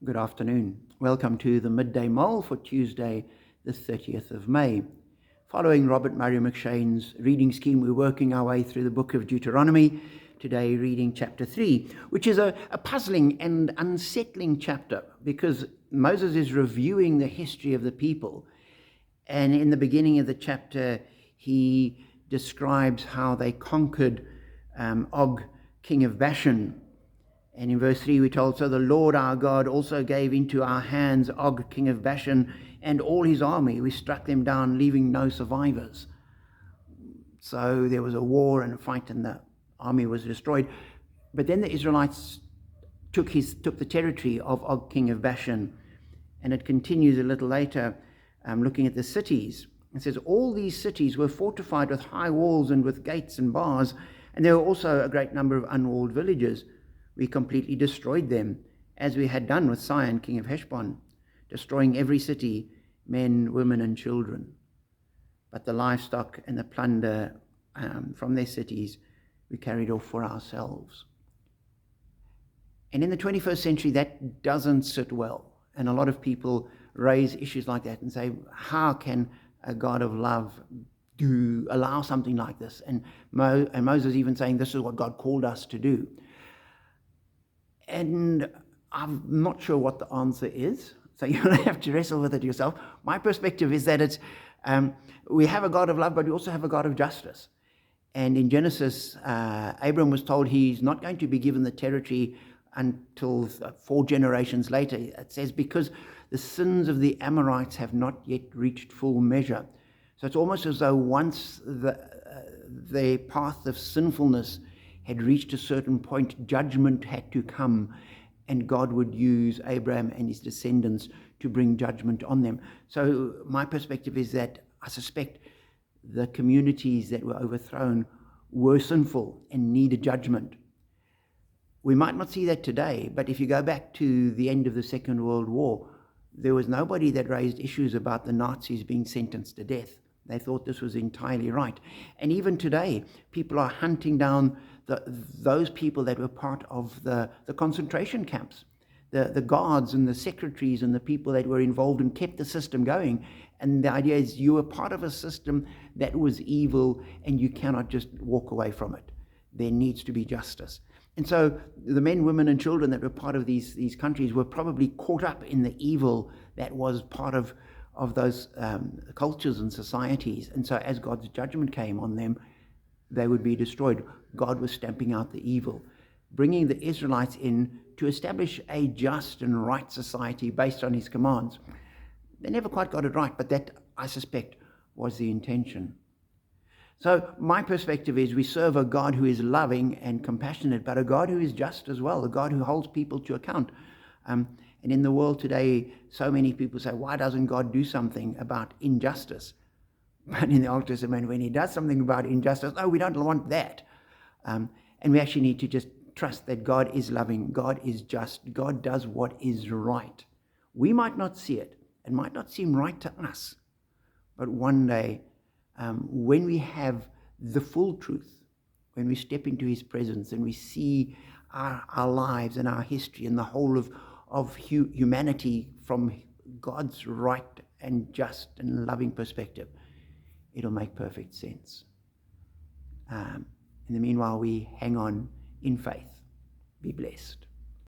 Good afternoon. Welcome to the Midday Mull for Tuesday, the 30th of May. Following Robert Murray McShane's reading scheme, we're working our way through the book of Deuteronomy, today reading chapter 3, which is a puzzling and unsettling chapter because Moses is reviewing the history of the people. And in the beginning of the chapter, he describes how they conquered Og, king of Bashan. And in verse 3 we're told, "So the Lord our God also gave into our hands Og, king of Bashan, and all his army. We struck them down, leaving no survivors." So there was a war and a fight, and the army was destroyed. But then the Israelites took the territory of Og, king of Bashan. And it continues a little later, looking at the cities. It says, "All these cities were fortified with high walls and with gates and bars, and there were also a great number of unwalled villages. We completely destroyed them, as we had done with Sihon, king of Heshbon, destroying every city, men, women, and children. But the livestock and the plunder from their cities we carried off for ourselves." And in the 21st century, that doesn't sit well. And a lot of people raise issues like that and say, how can a God of love allow something like this? And Moses even saying, this is what God called us to do. And I'm not sure what the answer is, so you'll have to wrestle with it yourself. My perspective is that it's we have a God of love, but we also have a God of justice. And in Genesis, Abram was told he's not going to be given the territory until 4 generations later. It says, because the sins of the Amorites have not yet reached full measure. So it's almost as though once the path of sinfulness had reached a certain point, judgment had to come, and God would use Abraham and his descendants to bring judgment on them. So my perspective is that I suspect the communities that were overthrown were sinful and needed judgment. We might not see that today, but if you go back to the end of the Second World War, there was nobody that raised issues about the Nazis being sentenced to death. They thought this was entirely right. And even today, people are hunting down those people that were part of the concentration camps, the guards and the secretaries and the people that were involved and kept the system going. And the idea is you were part of a system that was evil and you cannot just walk away from it. There needs to be justice. And so the men, women, and children that were part of these countries were probably caught up in the evil that was part of those cultures and societies. And so as God's judgment came on them, they would be destroyed. God was stamping out the evil, bringing the Israelites in to establish a just and right society based on his commands. They never quite got it right, but that, I suspect, was the intention. So my perspective is we serve a God who is loving and compassionate, but a God who is just as well, a God who holds people to account. And in the world today, so many people say, why doesn't God do something about injustice? But in the Old Testament, when he does something about injustice, no, we don't want that. And we actually need to just trust that God is loving, God is just, God does what is right. We might not see it, it might not seem right to us, but one day, when we have the full truth, when we step into his presence and we see our lives and our history and the whole of humanity from God's right and just and loving perspective, it'll make perfect sense. In the meanwhile, we hang on in faith. Be blessed.